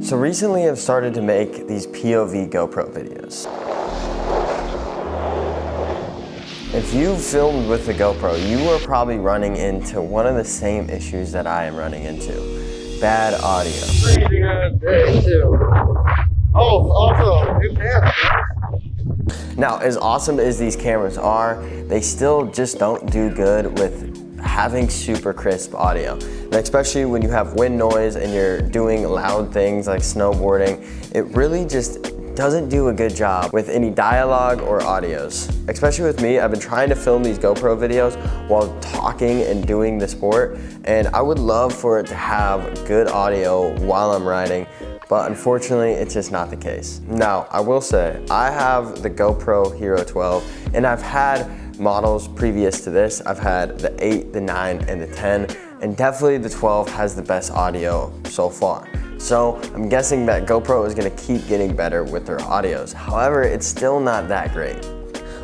So recently I've started to make these POV GoPro videos. If you've filmed with the GoPro, you are probably running into one of the same issues that I am running into. Bad audio. Crazy good day too. Oh, also, new camera. Now, as awesome as these cameras are, they still just don't do good with having super crisp audio. And especially when you have wind noise and you're doing loud things like snowboarding, it really just doesn't do a good job with any dialogue or audios. Especially with me, I've been trying to film these GoPro videos while talking and doing the sport, and I would love for it to have good audio while I'm riding, but unfortunately, it's just not the case. Now, I will say, I have the GoPro Hero 12, and I've had models previous to this. I've had the 8, the 9, and the 10, and definitely the 12 has the best audio so far. So I'm guessing that GoPro is gonna keep getting better with their audios. However, it's still not that great.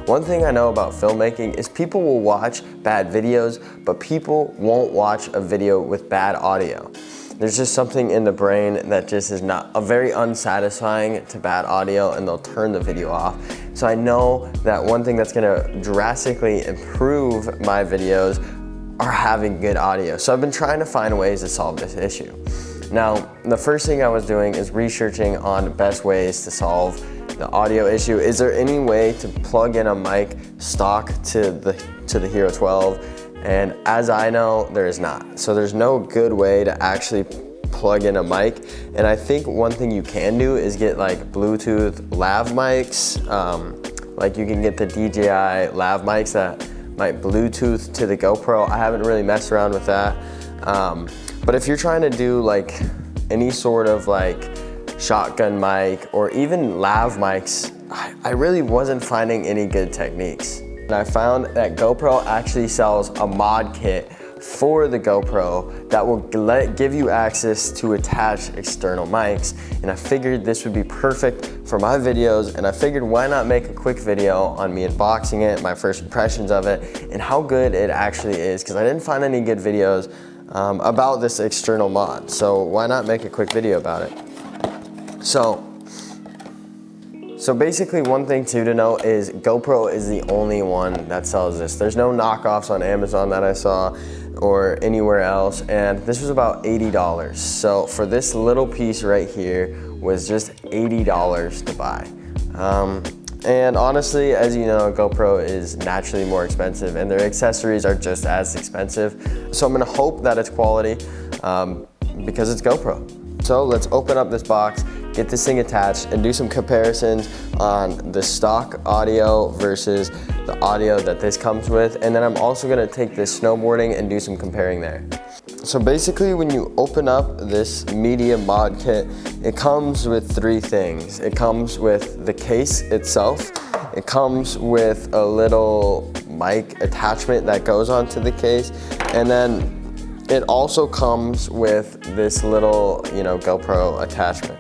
One thing I know about filmmaking is people will watch bad videos, but people won't watch a video with bad audio. There's just something in the brain that just is not very unsatisfying to bad audio, and they'll turn the video off. So I know that one thing that's gonna drastically improve my videos are having good audio. So I've been trying to find ways to solve this issue. Now, the first thing I was doing is researching on best ways to solve the audio issue. Is there any way to plug in a mic stock to the Hero 12? And as I know, there is not. So there's no good way to actually plug in a mic. And I think one thing you can do is get like Bluetooth lav mics. Like you can get the DJI lav mics that might Bluetooth to the GoPro. I haven't really messed around with that. But if you're trying to do like any sort of like shotgun mic or even lav mics, I really wasn't finding any good techniques. And I found that GoPro actually sells a mod kit for the GoPro that will give you access to attach external mics. And I figured this would be perfect for my videos, and I figured why not make a quick video on me unboxing it, my first impressions of it, and how good it actually is, because I didn't find any good videos about this external mod. So why not make a quick video about it? So basically one thing too to know is GoPro is the only one that sells this. There's no knockoffs on Amazon that I saw or anywhere else, and this was about $80. So for this little piece right here was just $80 to buy. And honestly, as you know, GoPro is naturally more expensive and their accessories are just as expensive. So I'm gonna hope that it's quality because it's GoPro. So let's open up this box, get this thing attached, and do some comparisons on the stock audio versus the audio that this comes with. And then I'm also gonna take this snowboarding and do some comparing there. So basically when you open up this media mod kit, it comes with 3 things. It comes with the case itself, it comes with a little mic attachment that goes onto the case, and then it also comes with this little, GoPro attachment.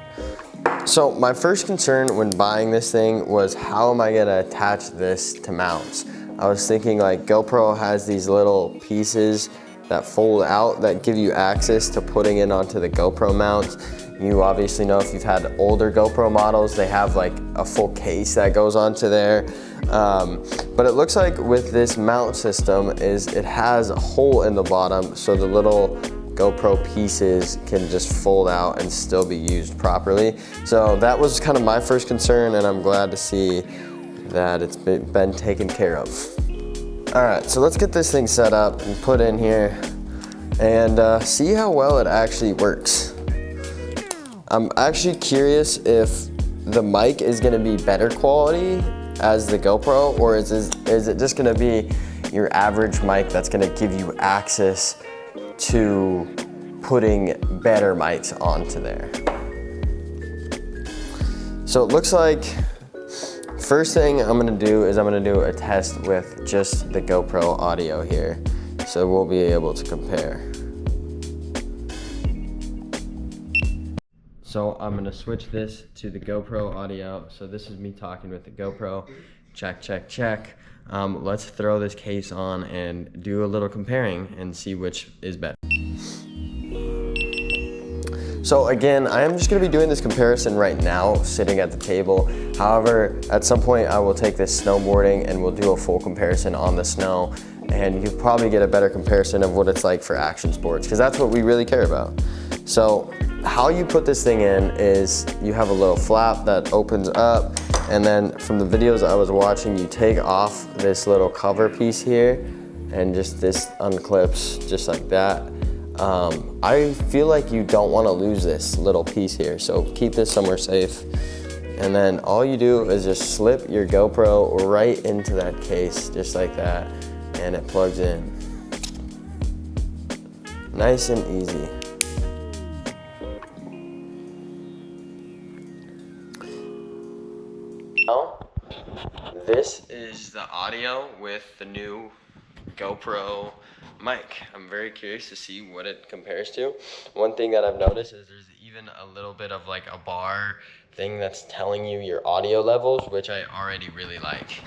So my first concern when buying this thing was how am I gonna attach this to mounts? I was thinking like GoPro has these little pieces that fold out that give you access to putting it onto the GoPro mount. You obviously know if you've had older GoPro models, they have like a full case that goes onto there. But it looks like with this mount system it has a hole in the bottom so the little GoPro pieces can just fold out and still be used properly. So that was kind of my first concern, and I'm glad to see that it's been taken care of. All right, so let's get this thing set up and put in here and see how well it actually works. I'm actually curious if the mic is gonna be better quality as the GoPro, or is it just gonna be your average mic that's gonna give you access to putting better mics onto there. So it looks like first thing I'm gonna do is I'm gonna do a test with just the GoPro audio here. So we'll be able to compare. So I'm gonna switch this to the GoPro audio. So this is me talking with the GoPro. Check, check, check. Let's throw this case on and do a little comparing and see which is better. So again, I am just gonna be doing this comparison right now, sitting at the table. However, at some point I will take this snowboarding and we'll do a full comparison on the snow, and you'll probably get a better comparison of what it's like for action sports, because that's what we really care about. So how you put this thing in is you have a little flap that opens up, and then from the videos I was watching, you take off this little cover piece here, and just this unclips just like that. I feel like you don't want to lose this little piece here, so keep this somewhere safe. And then all you do is just slip your GoPro right into that case, just like that, and it plugs in. Nice and easy. Now, this is the audio with the new GoPro mic. I'm very curious to see what it compares to. One thing that I've noticed is there's even a little bit of like a bar thing that's telling you your audio levels, which I already really like.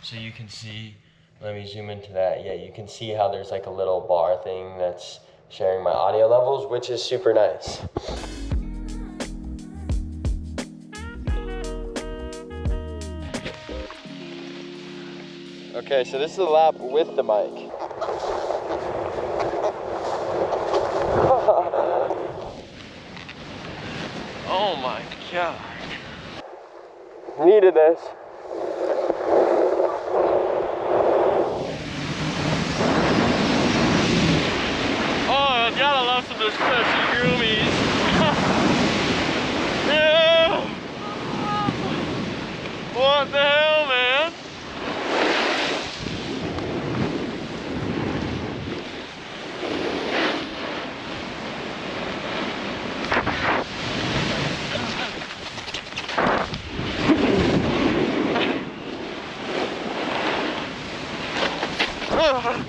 So you can see, let me zoom into that. Yeah, you can see how there's like a little bar thing that's sharing my audio levels, which is super nice. Okay, so this is the lap with the mic. Oh my God. Needed this. Oh, gotta love some of those crunchy groomies. Yeah. What the hell, man?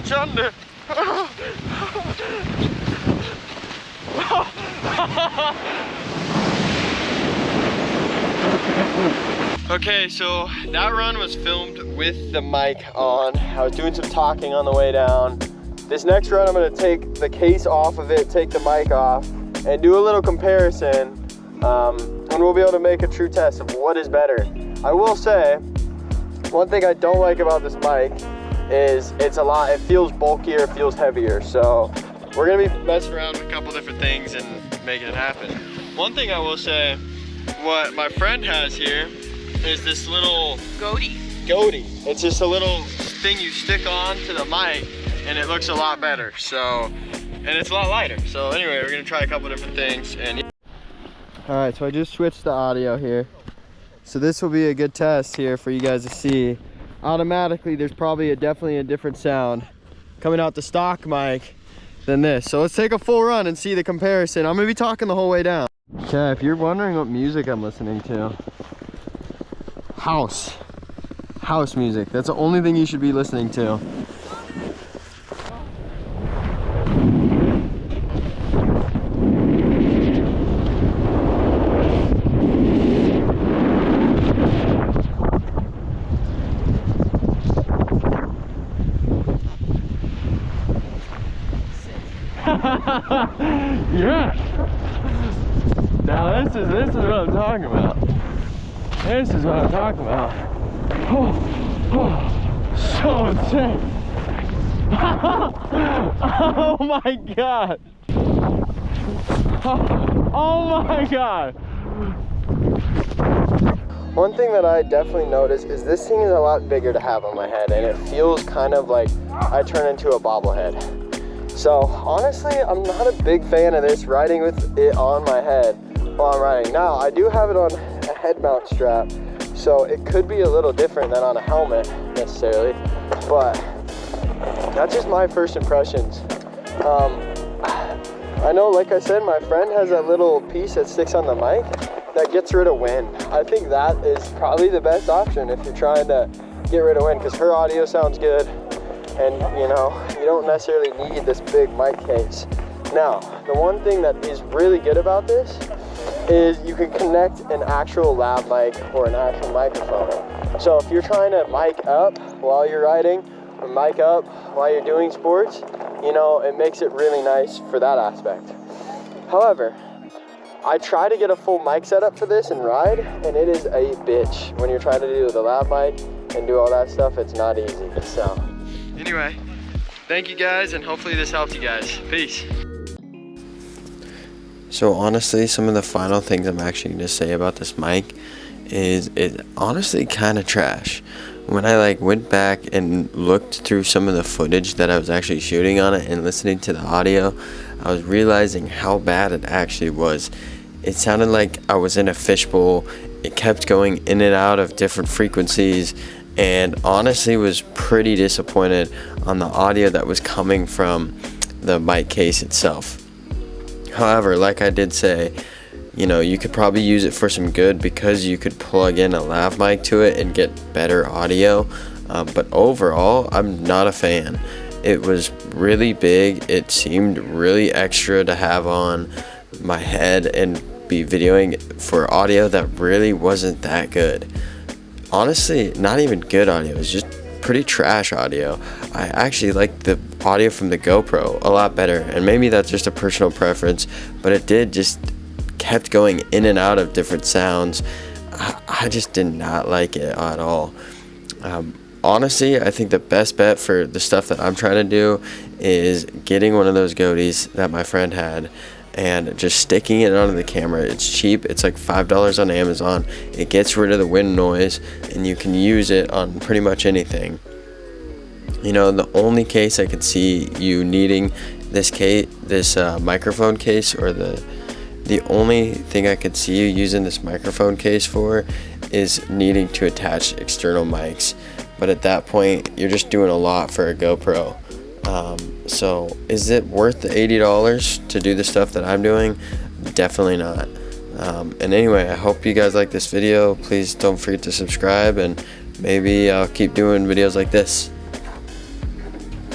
Chunder. Okay, so that run was filmed with the mic on. I was doing some talking on the way down. This next run, I'm gonna take the case off of it, take the mic off, and do a little comparison, and we'll be able to make a true test of what is better. I will say, one thing I don't like about this mic is it feels bulkier, it feels heavier. So we're gonna be messing around with a couple different things and making it happen. One thing I will say, what my friend has here is this little goatee. It's just a little thing you stick on to the mic and it looks a lot better. So, and it's a lot lighter. So anyway, we're gonna try a couple different things. And all right, so I just switched the audio here. So this will be a good test here for you guys to see. Automatically, there's probably definitely a different sound coming out the stock mic than this. So let's take a full run and see the comparison. I'm gonna be talking the whole way down. Okay, if you're wondering what music I'm listening to, house music. That's the only thing you should be listening to. Yeah. Now this is what I'm talking about. This is what I'm talking about. So insane. Oh my God. Oh my God. One thing that I definitely noticed is this thing is a lot bigger to have on my head, and it feels kind of like I turn into a bobblehead. So honestly, I'm not a big fan of this, riding with it on my head while I'm riding. Now, I do have it on a head mount strap, so it could be a little different than on a helmet necessarily, but that's just my first impressions. I know, like I said, my friend has that little piece that sticks on the mic that gets rid of wind. I think that is probably the best option if you're trying to get rid of wind, because her audio sounds good. And you know, you don't necessarily need this big mic case. Now, the one thing that is really good about this is you can connect an actual lav mic or an actual microphone. So if you're trying to mic up while you're riding or mic up while you're doing sports, you know, it makes it really nice for that aspect. However, I try to get a full mic setup for this and ride, and it is a bitch. When you're trying to do the loud mic and do all that stuff, it's not easy. So anyway, thank you guys, and hopefully this helped you guys. Peace. So honestly, some of the final things I'm actually going to say about this mic is it honestly kind of trash. When I went back and looked through some of the footage that I was actually shooting on it and listening to the audio, I was realizing how bad it actually was. It sounded like I was in a fishbowl. It kept going in and out of different frequencies, and honestly was pretty disappointed on the audio that was coming from the mic case itself. However, like I did say, you could probably use it for some good because you could plug in a lav mic to it and get better audio. But overall, I'm not a fan. It was really big. It seemed really extra to have on my head and be videoing for audio that really wasn't that good. Honestly, not even good audio. It was just pretty trash audio. I actually like the audio from the GoPro a lot better, and maybe that's just a personal preference, but it did just kept going in and out of different sounds. I just did not like it at all. Honestly, I think the best bet for the stuff that I'm trying to do is getting one of those goatees that my friend had and just sticking it onto the camera. It's cheap. It's like $5 on Amazon. It gets rid of the wind noise, and you can use it on pretty much anything. The only case I could see you needing this microphone case, or the only thing I could see you using this microphone case for is needing to attach external mics. But at that point, you're just doing a lot for a GoPro. So is it worth the $80 to do the stuff that I'm doing? Definitely not. And anyway, I hope you guys like this video. Please don't forget to subscribe, and maybe I'll keep doing videos like this.